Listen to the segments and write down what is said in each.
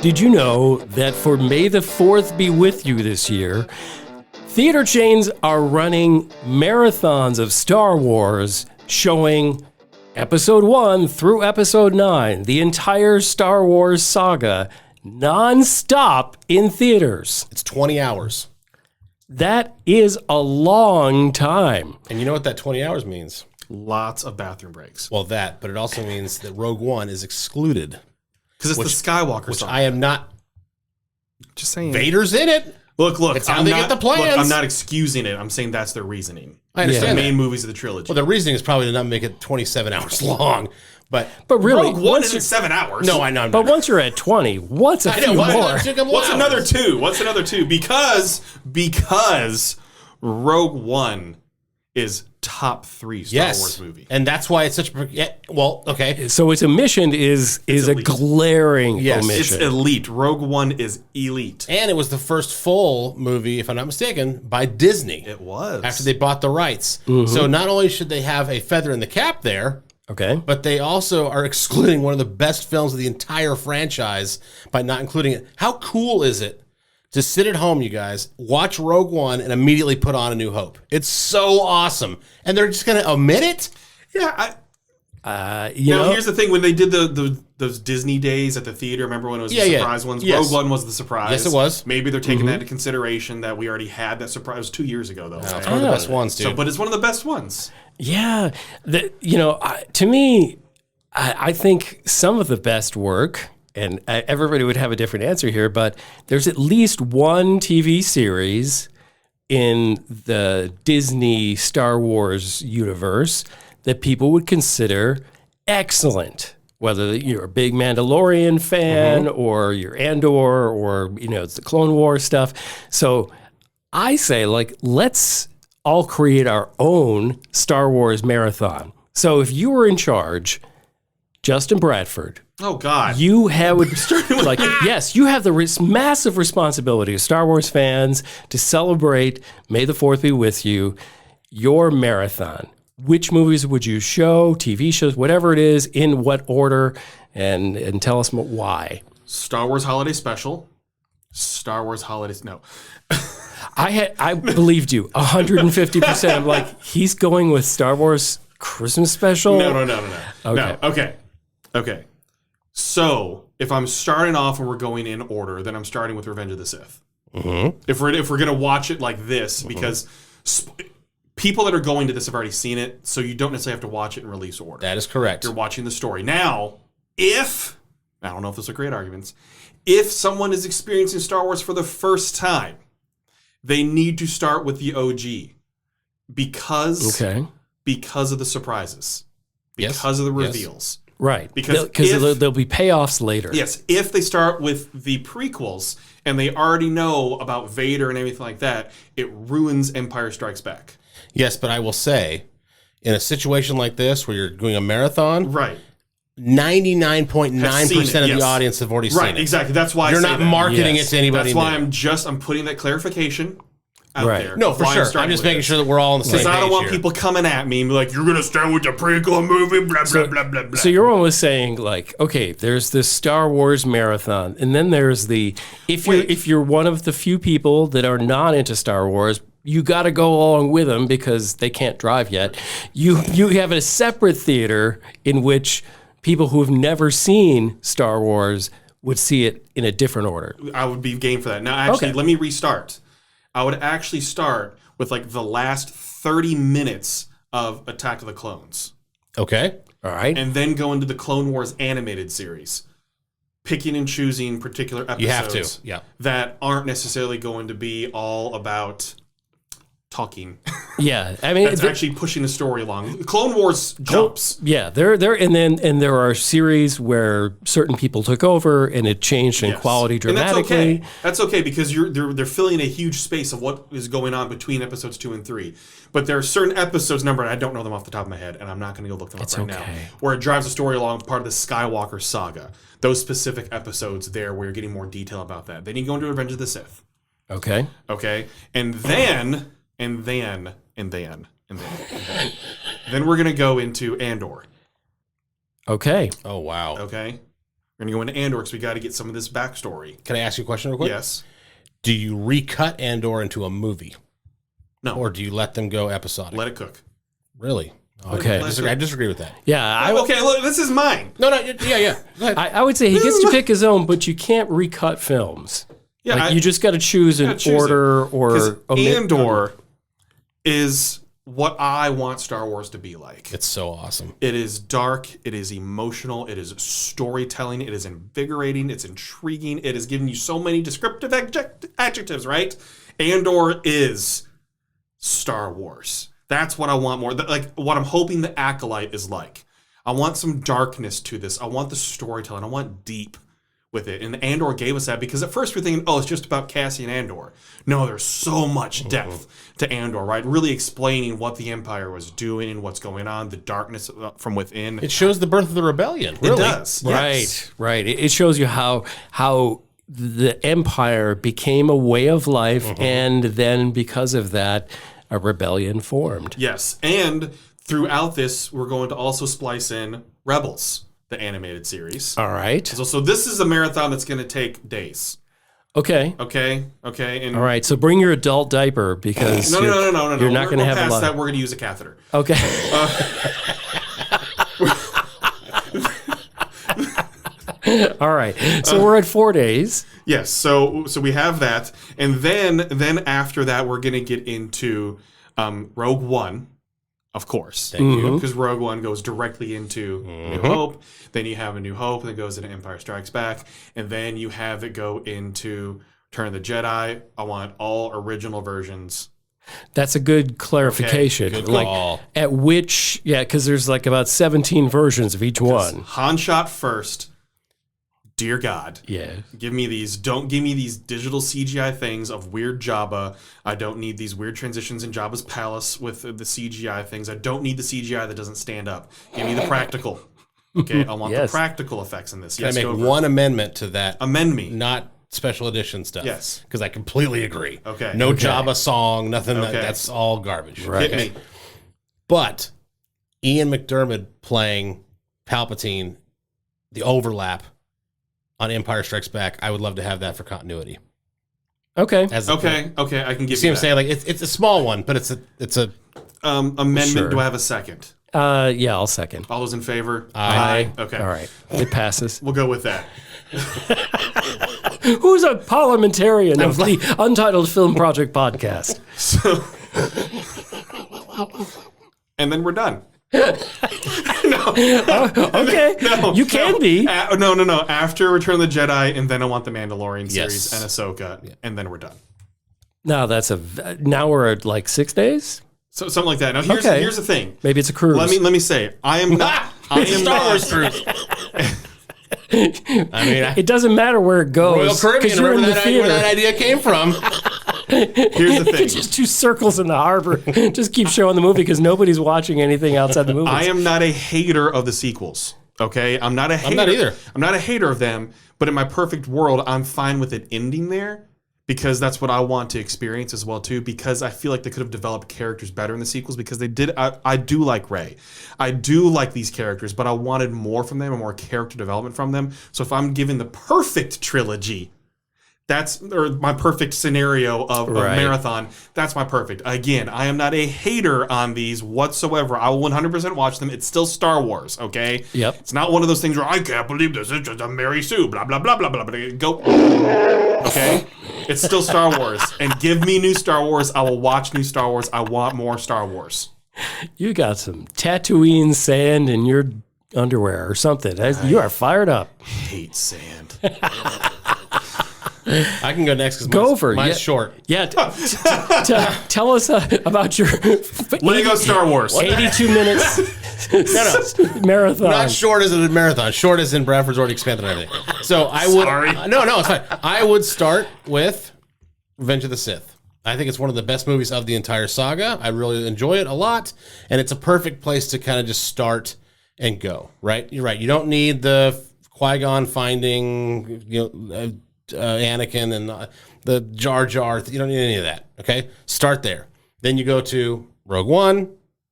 Did you know that for May the 4th be with you this year, theater chains are running marathons of Star Wars showing Episode 1 through Episode 9, the entire Star Wars saga, non-stop in theaters. It's 20 hours. That is a long time. And you know what that 20 hours means? Lots of bathroom breaks. Well, that, but it also means that Rogue One is excluded. Because it's the Skywalker Which song. I am not. Just saying. Vader's in it. Look. It's how they get the plans. Look, I'm not excusing it. I'm saying that's their reasoning. I understand The that. main movies of the trilogy. Well, the reasoning is probably to not make it 27 hours long. But really, Rogue One isn't 7 hours. No, I know. But once you're at 20, what's a few more? What's another two? Because Rogue One is top 3 Star Wars movie. And that's why it's such a... well, okay. So its omission is a elite. glaring omission. It's elite. Rogue One is elite. And it was the first full movie, if I'm not mistaken, by Disney. It was. After they bought the rights. So not only should they have a feather in the cap there, Okay. but they also are excluding one of the best films of the entire franchise by not including it. How cool is it to sit at home, you guys, watch Rogue One, and immediately put on A New Hope? It's so awesome. And they're just going to omit it? Yeah. You know, Here's the thing. When they did those Disney days at the theater, remember when it was the surprise ones? Yes. Rogue One was the surprise. Yes, it was. Maybe they're taking that into consideration that we already had that surprise. It was 2 years ago, though. It's one of the best ones, dude. But it's one of the best ones. yeah. To me, I think some of the best work, and everybody would have a different answer here, but there's at least one TV series in the Disney Star Wars universe that people would consider excellent. Whether you're a big Mandalorian fan or you're Andor or, it's the Clone Wars stuff. So I say, let's all create our own Star Wars marathon. So if you were in charge, Justin Bradford, Oh, God. you have you have the massive responsibility as Star Wars fans to celebrate May the 4th be with you, your marathon. Which movies would you show, TV shows, whatever it is, in what order, and tell us why. Star Wars Holiday Special. Star Wars Holidays. No. I believed you 150%. I'm like, he's going with Star Wars Christmas Special? No. Okay. So, if I'm starting off and we're going in order, then I'm starting with Revenge of the Sith. If we're going to watch it like this, because people that are going to this have already seen it, so you don't necessarily have to watch it in release order. That is correct. You're watching the story. Now, I don't know if those are great arguments, if someone is experiencing Star Wars for the first time, they need to start with the OG because of the surprises, because of the reveals. Right. Because there'll be payoffs later. Yes. If they start with the prequels and they already know about Vader and everything like that, it ruins Empire Strikes Back. Yes, but I will say, in a situation like this where you're doing a marathon, right, 99.9% of the audience have already seen it. Right, exactly. That's why you're not marketing it to anybody. That's why I'm putting that clarification out there. No, for sure. I'm just making sure that we're all on the same page. Because I don't want people coming at me and be like, you're going to start with the prequel movie, blah, blah, blah, blah, blah. So you're almost saying, okay, there's this Star Wars marathon, and then there's if you're one of the few people that are not into Star Wars, you got to go along with them because they can't drive yet. You have a separate theater in which people who have never seen Star Wars would see it in a different order. I would be game for that. Now, actually, let me restart. I would actually start with the last 30 minutes of Attack of the Clones. Okay. All right. And then go into the Clone Wars animated series. Picking and choosing particular episodes. You have to, yeah. That aren't necessarily going to be all about talking. Yeah, I mean, that's actually pushing the story along. Clone Wars jumps. Yeah, and there are series where certain people took over and it changed in quality dramatically. And that's okay because they're filling a huge space of what is going on between episodes 2 and 3. But there are certain episodes numbered, I don't know them off the top of my head, and I'm not going to go look them up now, where it drives the story along part of the Skywalker saga. Those specific episodes there where you're getting more detail about that. Then you go into Revenge of the Sith. Okay. And then we're going to go into Andor. Okay. Oh, wow. Okay. We're going to go into Andor because we got to get some of this backstory. Can I ask you a question real quick? Yes. Do you recut Andor into a movie? No. Or do you let them go episodic? Let it cook. Really? Okay. I disagree with that. Yeah. Okay, look, this is mine. No, yeah. Go ahead. I would say he gets to pick his own, but you can't recut films. Yeah, you just got to choose an order or omit. Andor is what I want Star Wars to be like. It's so awesome. It is dark. It is emotional. It is storytelling. It is invigorating. It's intriguing. It is giving you so many descriptive adjectives, right? Andor is Star Wars. That's what I want more. Like what I'm hoping the Acolyte is like. I want some darkness to this. I want the storytelling. I want deep with it. And Andor gave us that because at first we're thinking, it's just about Cassian Andor. No, there's so much depth to Andor, right? Really explaining what the Empire was doing and what's going on, the darkness from within. It shows the birth of the rebellion. Really. It does. Yes. Right. It shows you how the Empire became a way of life, and then because of that, a rebellion formed. Yes. And throughout this, we're going to also splice in Rebels, the animated series. All right. So this is a marathon that's going to take days. Okay. And All right. So bring your adult diaper because no. You're not going to have a lot. That we're going to use a catheter. Okay. All right. So we're at 4 days. Yes. So we have that, and then after that, we're going to get into Rogue One. Of course, because Rogue One goes directly into New Hope. Then you have a New Hope that goes into Empire Strikes Back, and then you have it go into Return of the Jedi. I want all original versions. That's a good clarification. Good call. At which, because there's like about 17 versions of each one. Han shot first. Dear God. Yeah. Don't give me these digital CGI things of weird Jabba. I don't need these weird transitions in Jabba's palace with the CGI things. I don't need the CGI that doesn't stand up. Give me the practical. Okay, I want the practical effects in this. Can I make one amendment to that? Amend me. Not special edition stuff. Yes. Because I completely agree. Okay. No Jabba song, nothing. That's all garbage. Right. Hit me. But Ian McDermott playing Palpatine, the overlap on Empire Strikes Back, I would love to have that for continuity. Okay. Okay, I can give you see what I'm that. saying? Like it's a small one, but it's a amendment. Sure. Do I have a second? Yeah, I'll second. All those in favor? Aye. Okay. All right. It passes. We'll go with that. Who's a parliamentarian of the Untitled Film Project Podcast? So, and then we're done. Okay. You can be. No. After Return of the Jedi, and then I want the Mandalorian series and Ahsoka, and then we're done. No, now we're at like 6 days? So something like that. Now here's the thing. Maybe it's a cruise. Let me say, I am not. Star Wars cruise. I mean, it doesn't matter where it goes. Royal Caribbean, you're in the where theater. that idea came from. Here's the thing. It's just 2 circles in the harbor. Just keep showing the movie because nobody's watching anything outside the movie. I am not a hater of the sequels. Okay, I'm not a hater. I'm not either. I'm not a hater of them. But in my perfect world, I'm fine with it ending there because that's what I want to experience as well too. Because I feel like they could have developed characters better in the sequels. Because they did. I do like Rey. I do like these characters, but I wanted more from them and more character development from them. So if I'm given the perfect trilogy, or my perfect scenario of marathon. That's my perfect. Again, I am not a hater on these whatsoever. I will 100% watch them. It's still Star Wars, okay? Yep. It's not one of those things where I can't believe this. It's just a Mary Sue, blah, blah, blah, blah, blah, blah. Go. Okay? It's still Star Wars. And give me new Star Wars. I will watch new Star Wars. I want more Star Wars. You got some Tatooine sand in your underwear or something. You are fired up. I hate sand. I can go next because mine's short. Yeah, tell us about your Lego Star Wars. 82 minutes marathon. Not short as in a marathon. Short as in Bradford's already expanded on everything. So I would. Sorry. No, it's fine. I would start with Revenge of the Sith. I think it's one of the best movies of the entire saga. I really enjoy it a lot, and it's a perfect place to kind of just start and go. Right? You're right. You don't need the Qui-Gon finding, Anakin and the Jar Jar. You don't need any of that. Okay, start there. Then you go to Rogue One,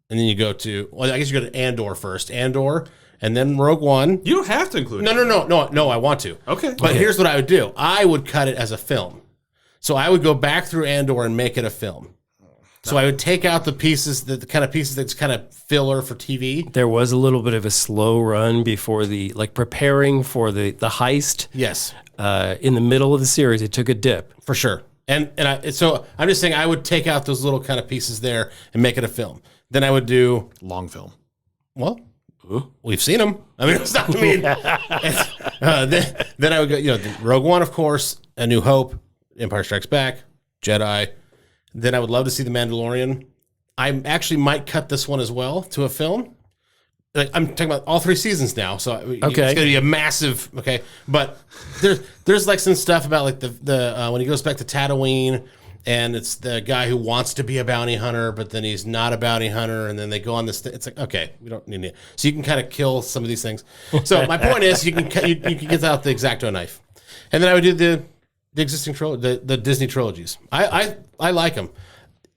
and then you go to, well, I guess you go to Andor first. Andor, and then Rogue One. You don't have to include it. No, I want to. Okay. But here's what I would do. I would cut it as a film. So I would go back through Andor and make it a film. So I would take out the pieces, the kind of pieces that's kind of filler for TV. There was a little bit of a slow run before preparing for the heist. Yes. In the middle of the series, it took a dip. For sure. So I'm just saying I would take out those little kind of pieces there and make it a film. Then I would do long film. Well, we've seen them. I mean, it's not. I mean, then I would go. Rogue One, of course, A New Hope, Empire Strikes Back, Jedi. Then I would love to see The Mandalorian. I actually might cut this one as well to a film. Like, I'm talking about all 3 seasons now, so it's going to be a massive. Okay, but there's like some stuff about like the when he goes back to Tatooine, and it's the guy who wants to be a bounty hunter, but then he's not a bounty hunter, and then they go on this. It's like, okay, we don't need it. So you can kind of kill some of these things. So my point is, you can get out the X-Acto knife, and then I would do the existing the Disney trilogies. I like them.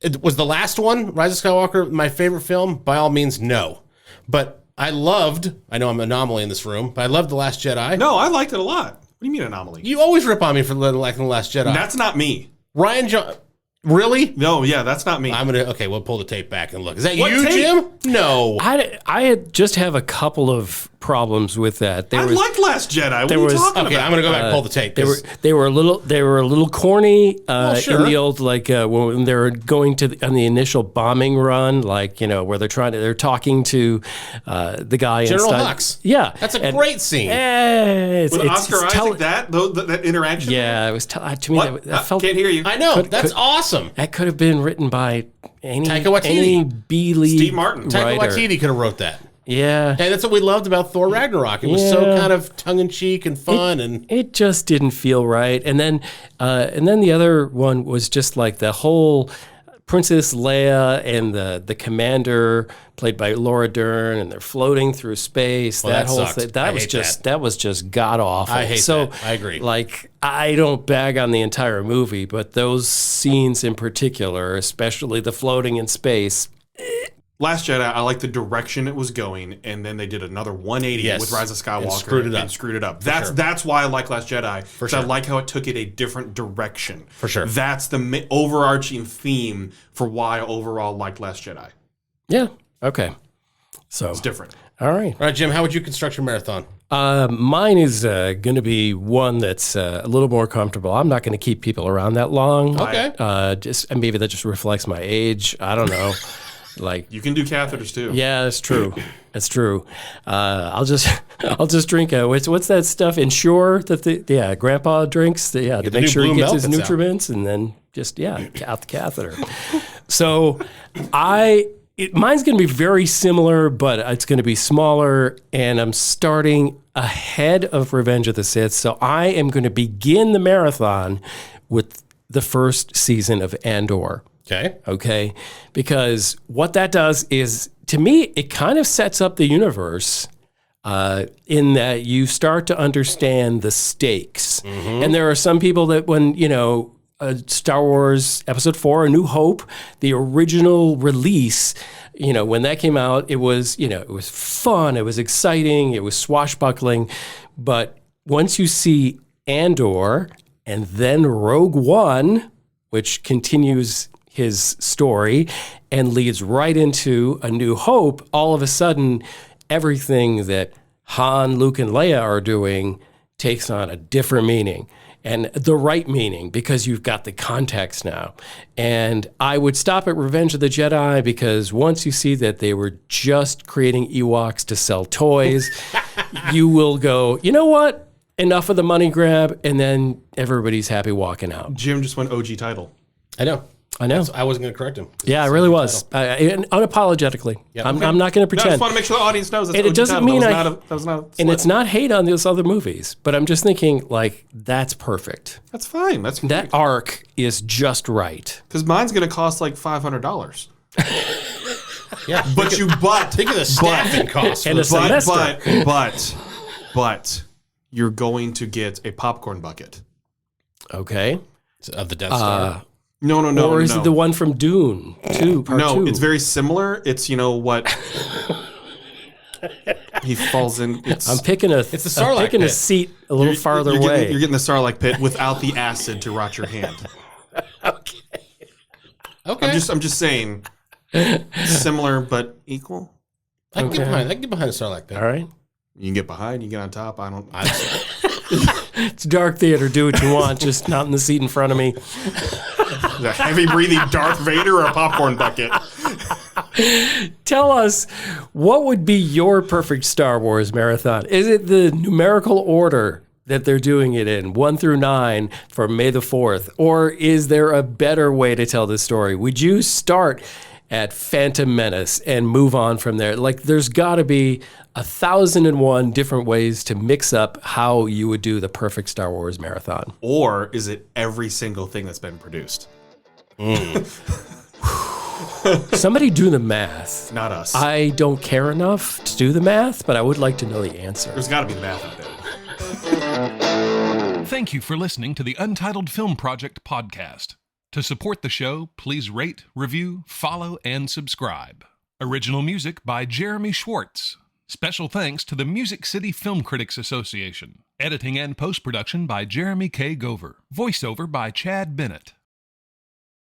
It was the last one, Rise of Skywalker, my favorite film? By all means, no. But I know I'm an anomaly in this room, but I loved The Last Jedi. No, I liked it a lot. What do you mean anomaly? You always rip on me for liking The Last Jedi. That's not me. Rian Johnson. Really? No, yeah, that's not me. We'll pull the tape back and look. Is that what you, tape? Jim? No. I just have a couple of problems with that. I liked Last Jedi. What are you talking about? I'm gonna go back and pull the tape. They were a little corny sure. in the old when they were going on the initial bombing run, where they're talking to the guy General inside. Hux. Yeah, that's a great scene. With Oscar Isaac, that interaction. Yeah, it was to me. That felt. Can't hear you. I know. That's awesome. That could have been written by any B-league Steve Martin. Taika Waititi could have wrote that. Yeah. And that's what we loved about Thor Ragnarok. It was so kind of tongue-in-cheek and fun. It just didn't feel right. And then the other one was just like the whole Princess Leia and the commander played by Laura Dern, and they're floating through space. Well, that whole sucked. thing, that was just god awful. I hate that. I agree. Like, I don't bag on the entire movie, but those scenes in particular, especially the floating in space. Last Jedi, I like the direction it was going, and then they did another 180 with Rise of Skywalker and screwed it up. That's why I like Last Jedi. Because I like how it took it a different direction. For sure. That's the overarching theme for why I overall liked Last Jedi. Yeah. Okay. So it's different. All right. All right, Jim, how would you construct your marathon? Mine is going to be one that's a little more comfortable. I'm not going to keep people around that long. Okay. And maybe that just reflects my age. I don't know. Like, you can do catheters too. Yeah, that's true. That's true. I'll just drink what's that stuff? Ensure that Grandpa drinks. To make sure he gets his nutriments, and then just out the catheter. So mine's going to be very similar, but it's going to be smaller, and I'm starting ahead of Revenge of the Sith. So I am going to begin the marathon with the first season of Andor. Okay. Because what that does is, to me, it kind of sets up the universe in that you start to understand the stakes. Mm-hmm. And there are some people that when, Star Wars Episode 4, A New Hope, the original release, when that came out, it was fun, it was exciting, it was swashbuckling. But once you see Andor and then Rogue One, which continues his story and leads right into A New Hope, all of a sudden, everything that Han, Luke, and Leia are doing takes on a different meaning, and the right meaning, because you've got the context now. And I would stop at Revenge of the Jedi, because once you see that they were just creating Ewoks to sell toys, you will go, you know what? Enough of the money grab, and then everybody's happy walking out. Jim just went OG title. I know. I wasn't going to correct him. Yeah, I really was. Unapologetically. Yep. I'm not going to pretend. I just want to make sure the audience knows that's it doesn't mean that was not a and it's not hate on those other movies, but I'm just thinking, that's perfect. That's fine. That arc is just right. Because mine's going to cost like $500. Yeah, think of the staffing costs and a semester. But you're going to get a popcorn bucket. Okay. Of the Death Star. No. Or is it the one from Dune 2, part 2? No, it's very similar. It's, what... he falls in... I'm picking a Sarlacc seat a little farther away. You're getting the Sarlacc pit without the acid to rot your hand. Okay. I'm just saying, similar but equal. I can get behind a Sarlacc pit. All right. You can get behind, you can get on top. It's dark theater. Do what you want, just not in the seat in front of me. A heavy breathing Darth Vader or a popcorn bucket? Tell us, what would be your perfect Star Wars marathon? Is it the numerical order that they're doing it in, 1 through 9 for May the 4th? Or is there a better way to tell this story? Would you start at Phantom Menace and move on from there? Like, there's got to be 1,001 different ways to mix up how you would do the perfect Star Wars marathon. Or is it every single thing that's been produced? Somebody do the math. Not us. I don't care enough to do the math, but I would like to know the answer. There's got to be the math out there. Thank you for listening to the Untitled Film Project Podcast. To support the show, please rate, review, follow, and subscribe. Original music by Jeremy Schwartz. Special thanks to the Music City Film Critics Association. Editing and post-production by Jeremy K. Gover. Voiceover by Chad Bennett.